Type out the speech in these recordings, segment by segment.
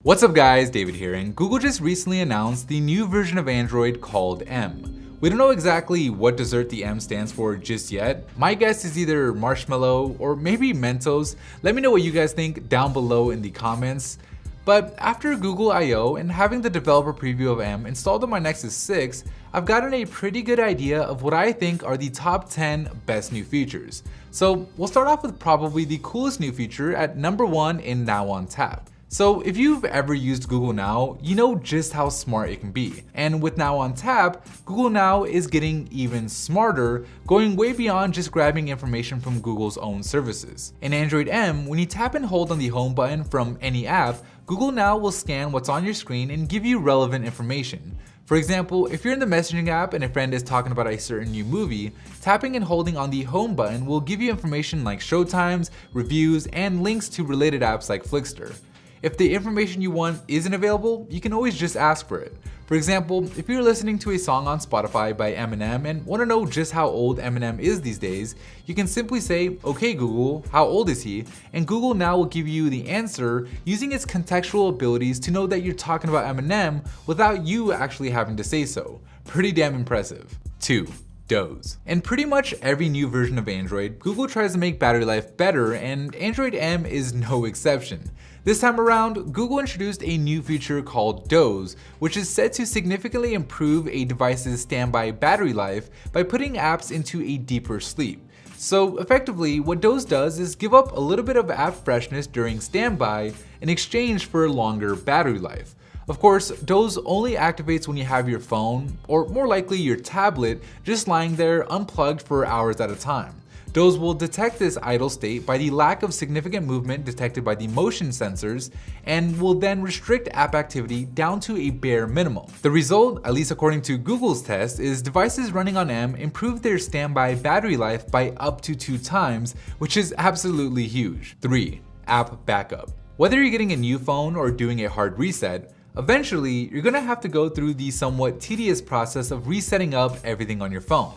What's up guys, David here, and Google just recently announced the new version of Android called M. We don't know exactly what dessert the M stands for just yet. My guess is either marshmallow or maybe Mentos. Let me know what you guys think down below in the comments. But after Google I/O and having the developer preview of M installed on my Nexus 6, I've gotten a pretty good idea of what I think are the top 10 best new features. So we'll start off with probably the coolest new feature at number 1 in Now on Tap. So if you've ever used Google Now, you know just how smart it can be. And with Now on Tap, Google Now is getting even smarter, going way beyond just grabbing information from Google's own services. In Android M, when you tap and hold on the home button from any app, Google Now will scan what's on your screen and give you relevant information. For example, if you're in the messaging app and a friend is talking about a certain new movie, tapping and holding on the home button will give you information like showtimes, reviews, and links to related apps like Flickster. If the information you want isn't available, you can always just ask for it. For example, if you're listening to a song on Spotify by Eminem and want to know just how old Eminem is these days, you can simply say, "Okay Google, how old is he?" and Google Now will give you the answer using its contextual abilities to know that you're talking about Eminem without you actually having to say so. Pretty damn impressive. 2. Doze. In pretty much every new version of Android, Google tries to make battery life better, and Android M is no exception. This time around, Google introduced a new feature called Doze, which is said to significantly improve a device's standby battery life by putting apps into a deeper sleep. So effectively, what Doze does is give up a little bit of app freshness during standby in exchange for longer battery life. Of course, Doze only activates when you have your phone, or more likely your tablet, just lying there unplugged for hours at a time. Doze will detect this idle state by the lack of significant movement detected by the motion sensors and will then restrict app activity down to a bare minimum. The result, at least according to Google's test, is devices running on M improve their standby battery life by up to 2 times, which is absolutely huge. 3. App backup. Whether you're getting a new phone or doing a hard reset, eventually you're going to have to go through the somewhat tedious process of resetting up everything on your phone.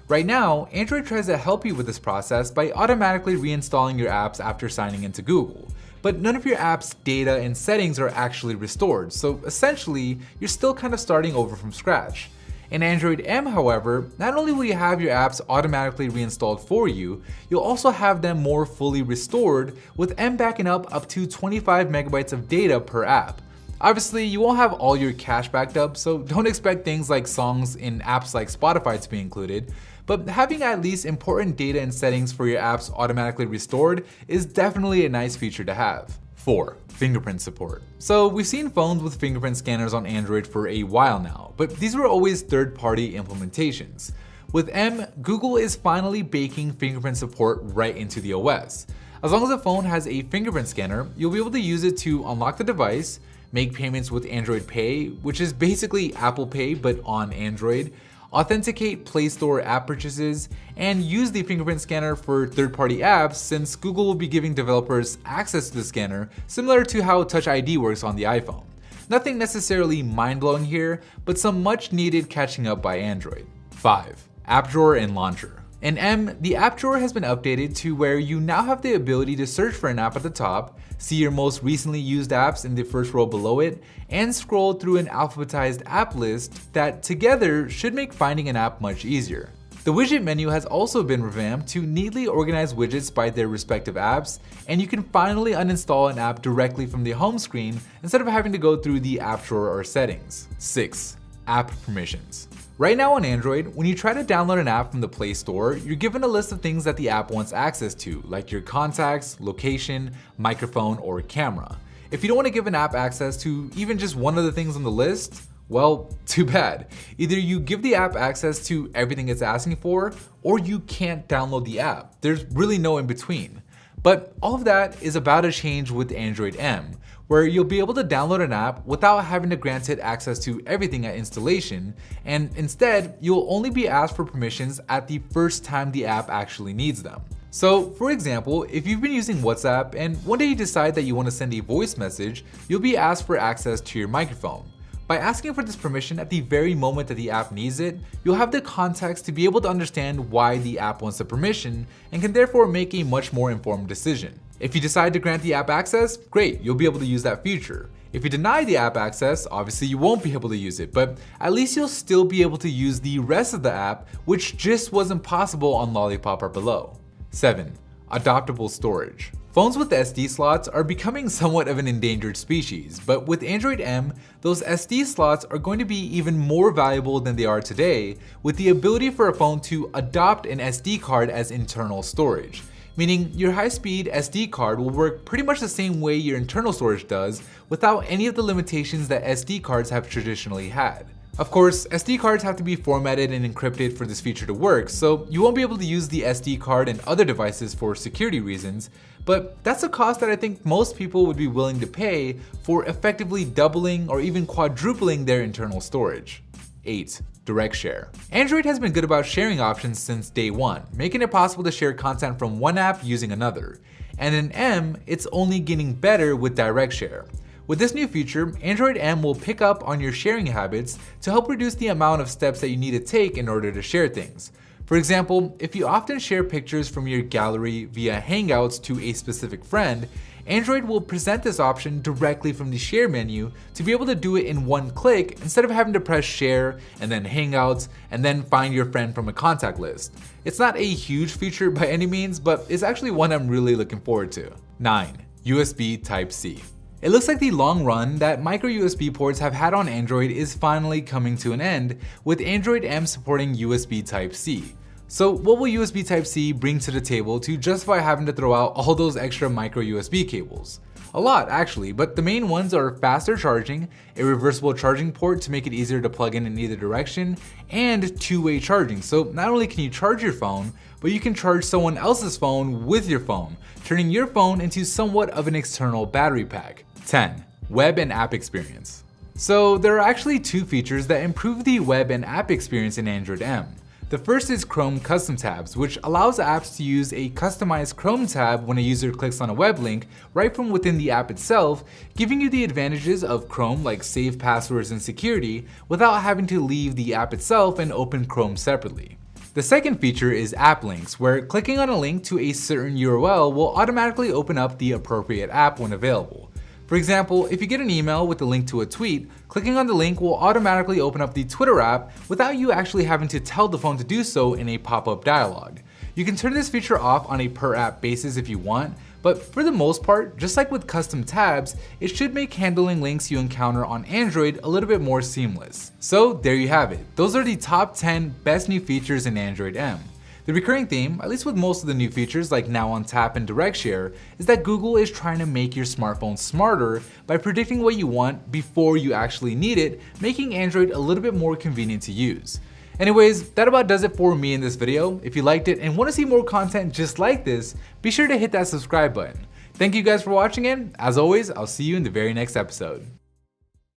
Right now, Android tries to help you with this process by automatically reinstalling your apps after signing into Google. But none of your app's data and settings are actually restored, so essentially, you're still kind of starting over from scratch. In Android M, however, not only will you have your apps automatically reinstalled for you, you'll also have them more fully restored, with M backing up to 25 megabytes of data per app. Obviously, you won't have all your cache backed up, so don't expect things like songs in apps like Spotify to be included, but having at least important data and settings for your apps automatically restored is definitely a nice feature to have. 4. Fingerprint support. So we've seen phones with fingerprint scanners on Android for a while now, but these were always third-party implementations. With M, Google is finally baking fingerprint support right into the OS. As long as the phone has a fingerprint scanner, you'll be able to use it to unlock the device, make payments with Android Pay, which is basically Apple Pay but on Android, authenticate Play Store app purchases, and use the fingerprint scanner for third-party apps since Google will be giving developers access to the scanner similar to how Touch ID works on the iPhone. Nothing necessarily mind-blowing here, but some much needed catching up by Android. 5. App Drawer and Launcher. In M, the app drawer has been updated to where you now have the ability to search for an app at the top, see your most recently used apps in the first row below it, and scroll through an alphabetized app list that together should make finding an app much easier. The widget menu has also been revamped to neatly organize widgets by their respective apps, and you can finally uninstall an app directly from the home screen instead of having to go through the app drawer or settings. 6. App permissions. Right now on Android, when you try to download an app from the Play Store, you're given a list of things that the app wants access to, like your contacts, location, microphone, or camera. If you don't want to give an app access to even just one of the things on the list, well, too bad. Either you give the app access to everything it's asking for, or you can't download the app. There's really no in between. But all of that is about to change with Android M, where you'll be able to download an app without having to grant it access to everything at installation, and instead, you'll only be asked for permissions at the first time the app actually needs them. So, for example, if you've been using WhatsApp and one day you decide that you want to send a voice message, you'll be asked for access to your microphone. By asking for this permission at the very moment that the app needs it, you'll have the context to be able to understand why the app wants the permission and can therefore make a much more informed decision. If you decide to grant the app access, great, you'll be able to use that feature. If you deny the app access, obviously you won't be able to use it, but at least you'll still be able to use the rest of the app, which just wasn't possible on Lollipop or below. 7. Adaptable storage. Phones with SD slots are becoming somewhat of an endangered species, but with Android M, those SD slots are going to be even more valuable than they are today, with the ability for a phone to adopt an SD card as internal storage. Meaning your high-speed SD card will work pretty much the same way your internal storage does without any of the limitations that SD cards have traditionally had. Of course, SD cards have to be formatted and encrypted for this feature to work, so you won't be able to use the SD card in other devices for security reasons, but that's a cost that I think most people would be willing to pay for effectively doubling or even quadrupling their internal storage. 8. Direct share. Android has been good about sharing options since day one, making it possible to share content from one app using another. And in M, it's only getting better with direct share. With this new feature, Android M will pick up on your sharing habits to help reduce the amount of steps that you need to take in order to share things. For example, if you often share pictures from your gallery via Hangouts to a specific friend, Android will present this option directly from the share menu to be able to do it in one click instead of having to press share and then Hangouts and then find your friend from a contact list. It's not a huge feature by any means, but it's actually one I'm really looking forward to. 9. USB Type-C. It looks like the long run that micro USB ports have had on Android is finally coming to an end, with Android M supporting USB Type-C. So what will USB Type-C bring to the table to justify having to throw out all those extra micro USB cables? A lot actually, but the main ones are faster charging, a reversible charging port to make it easier to plug in either direction, and two-way charging. So not only can you charge your phone, but you can charge someone else's phone with your phone, turning your phone into somewhat of an external battery pack. 10. Web and app experience. So there are actually two features that improve the web and app experience in Android M. The first is Chrome Custom Tabs, which allows apps to use a customized Chrome tab when a user clicks on a web link right from within the app itself, giving you the advantages of Chrome like safe passwords and security without having to leave the app itself and open Chrome separately. The second feature is App Links, where clicking on a link to a certain URL will automatically open up the appropriate app when available. For example, if you get an email with a link to a tweet, clicking on the link will automatically open up the Twitter app without you actually having to tell the phone to do so in a pop-up dialog. You can turn this feature off on a per app basis if you want, but for the most part, just like with custom tabs, it should make handling links you encounter on Android a little bit more seamless. So there you have it. Those are the top 10 best new features in Android M. The recurring theme, at least with most of the new features like Now on Tap and Direct Share, is that Google is trying to make your smartphone smarter by predicting what you want before you actually need it, making Android a little bit more convenient to use. Anyways, that about does it for me in this video. If you liked it and want to see more content just like this, be sure to hit that subscribe button. Thank you guys for watching, and as always, I'll see you in the very next episode.